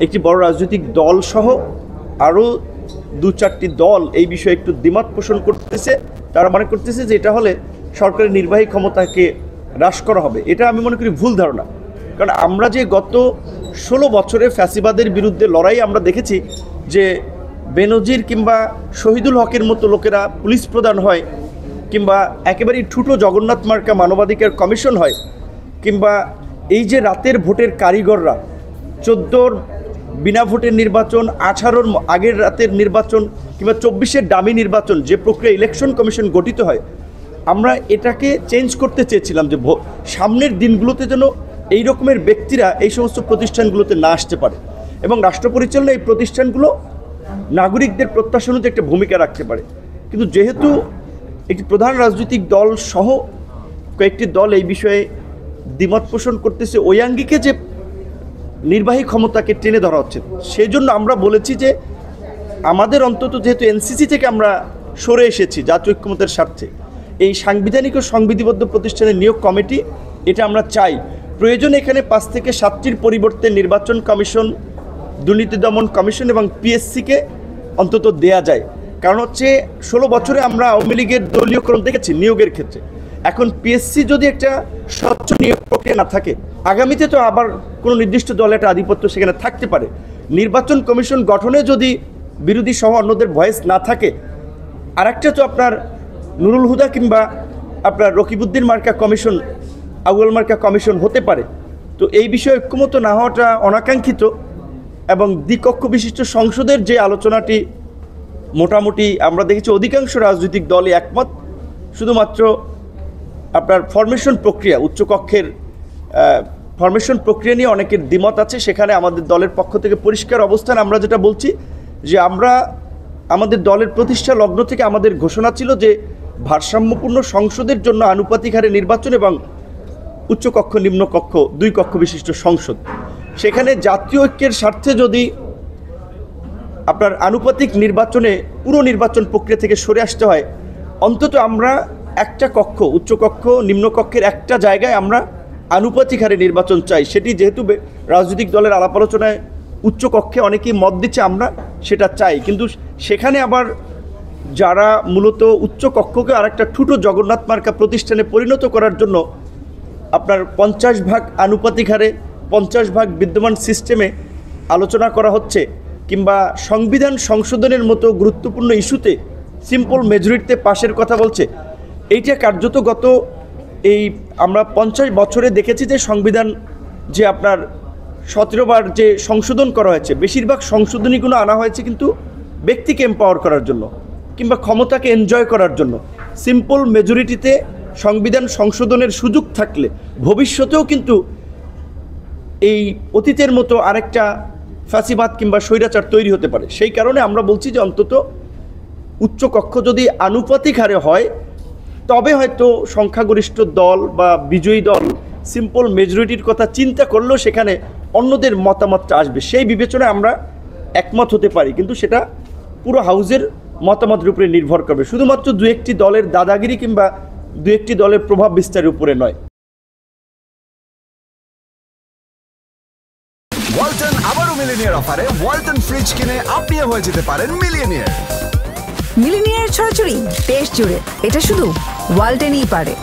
একটি বড় রাজনৈতিক দল সহ আরও 2-4টি দল এই বিষয়ে একটু দ্বিমত পোষণ করতেছে। তারা মনে করতেছে যে এটা হলে সরকারের নির্বাহী ক্ষমতাকে হ্রাস করা হবে। এটা আমি মনে করি ভুল ধারণা। কারণ আমরা যে গত 16 বছরে ফ্যাসিবাদের বিরুদ্ধে লড়াই আমরা দেখেছি যে বেনজির কিংবা শহীদুল হকের মতো লোকেরা পুলিশ প্রধান হয়, কিংবা একেবারেই ঠুটো জগন্নাথ মার্কা মানবাধিকার কমিশন হয়, কিংবা এই যে রাতের ভোটের কারিগররা 14 বিনা ভোটের নির্বাচন, 18 আগের রাতের নির্বাচন, কিংবা 24 ডামি নির্বাচন, যে প্রক্রিয়া ইলেকশন কমিশন গঠিত হয়, আমরা এটাকে চেঞ্জ করতে চেয়েছিলাম যে সামনের দিনগুলোতে যেন এই রকমের ব্যক্তিরা এই সমস্ত প্রতিষ্ঠানগুলোতে না আসতে পারে এবং রাষ্ট্র পরিচালনায় এই প্রতিষ্ঠানগুলো নাগরিকদের প্রত্যাশা অনুযায়ী একটা ভূমিকা রাখতে পারে। কিন্তু যেহেতু একটি প্রধান রাজনৈতিক দল সহ কয়েকটি দল এই বিষয়ে দ্বিমত পোষণ করতেছে, ওই আঙ্গিকে যে নির্বাহী ক্ষমতাকে টেনে ধরা হচ্ছে, সেই জন্য আমরা বলেছি যে আমাদের অন্তত যেহেতু এনসিসি থেকে আমরা সরে এসেছি জাতীয় ঐক্যমত্যের স্বার্থে, এই সাংবিধানিক ও সংবিধিবদ্ধ প্রতিষ্ঠানের নিয়োগ কমিটি এটা আমরা চাই। প্রয়োজন এখানে 5 থেকে 7টির পরিবর্তে নির্বাচন কমিশন, দুর্নীতি দমন কমিশন এবং পিএসসিকে অন্তত দেয়া যায়। কারণ হচ্ছে 16 বছরে আমরা আওয়ামী লীগের দলীয়করণ দেখেছি নিয়োগের ক্ষেত্রে। এখন পিএসসি যদি একটা স্বচ্ছ নিয়োগ প্রক্রিয়া না থাকে, আগামীতে তো আবার কোনো নির্দিষ্ট দলের একটা আধিপত্য সেখানে থাকতে পারে। নির্বাচন কমিশন গঠনে যদি বিরোধী সহ অন্যদের ভয়েস না থাকে, আরেকটা তো আপনার নুরুল হুদা কিংবা আপনার রকিবউদ্দিন মার্কা কমিশন, আউয়াল মার্কা কমিশন হতে পারে। তো এই বিষয়ে ঐক্যমত না হওয়াটা অনাকাঙ্ক্ষিত এবং দ্বিকক্ষ বিশিষ্ট সংসদের যে আলোচনাটি মোটামুটি আমরা দেখেছি অধিকাংশ রাজনৈতিক দলই একমত। শুধুমাত্র আপনার ফরমেশন প্রক্রিয়া, উচ্চকক্ষের ফরমেশন প্রক্রিয়া নিয়ে অনেকের দ্বিমত আছে। সেখানে আমাদের দলের পক্ষ থেকে পরিষ্কার অবস্থান, আমরা যেটা বলছি যে আমরা আমাদের দলের প্রতিষ্ঠা লগ্ন থেকে আমাদের ঘোষণা ছিল যে ভারসাম্যপূর্ণ সংসদের জন্য আনুপাতিক হারে নির্বাচন এবং উচ্চকক্ষ নিম্নকক্ষ 2 কক্ষ বিশিষ্ট সংসদ। সেখানে জাতীয় ঐক্যের স্বার্থে যদি আপনার আনুপাতিক নির্বাচনে পুরো নির্বাচন প্রক্রিয়া থেকে সরে আসতে হয়, অন্তত আমরা একটা কক্ষ, উচ্চকক্ষ নিম্নকক্ষের একটা জায়গায় আমরা আনুপাতিক হারে নির্বাচন চাই। সেটি যেহেতু রাজনৈতিক দলের আলাপ আলোচনায় উচ্চকক্ষে অনেকেই মত দিচ্ছে, আমরা সেটা চাই। কিন্তু সেখানে আবার যারা মূলত উচ্চকক্ষকে আরেকটা ঠুটো জগন্নাথ মার্কা প্রতিষ্ঠানে পরিণত করার জন্য আপনার 50 ভাগ আনুপাতিক হারে 50 ভাগ বিদ্যমান সিস্টেমে আলোচনা করা হচ্ছে, কিংবা সংবিধান সংশোধনের মতো গুরুত্বপূর্ণ ইস্যুতে সিম্পল মেজরিটিতে পাশের কথা বলছে, এইটা কার্যত গত এই আমরা 50 বছরে দেখেছি যে সংবিধান যে আপনার 17 বার যে সংশোধন করা হয়েছে, বেশিরভাগ সংশোধনীগুলো আনা হয়েছে কিন্তু ব্যক্তিকে এম্পাওয়ার করার জন্য কিংবা ক্ষমতাকে এনজয় করার জন্য। সিম্পল মেজরিটিতে সংবিধান সংশোধনের সুযোগ থাকলে ভবিষ্যতেও কিন্তু এই অতীতের মতো আরেকটা ফ্যাসিবাদ কিংবা স্বৈরাচার তৈরি হতে পারে। সেই কারণে আমরা বলছি যে অন্তত উচ্চকক্ষ যদি আনুপাতিক হারে হয়, তবে হয়তো সংখ্যাগরিষ্ঠ দল বা বিজয়ী দল সিম্পল মেজরিটির কথা চিন্তা করলেও সেখানে অন্যদের মতামতটা আসবে, সেই বিবেচনায় আমরা একমত হতে পারি। কিন্তু সেটা পুরো হাউজের মতামতের উপরে নির্ভর করবে, শুধুমাত্র 2-1টি দলের দাদাগিরি কিংবা 2-1টি দলের প্রভাব বিস্তারের উপরে নয়। ওয়ালটন আবারও মিলিনিয়ার অফারে ওয়ালটন ফ্রিজ কিনে আপনিও হয়ে যেতে পারেন মিলিয়নিয়ার। মিলিনিয়ার ছড়াছড়ি দেশ জুড়ে, এটা শুধু ওয়ালটনই পারে।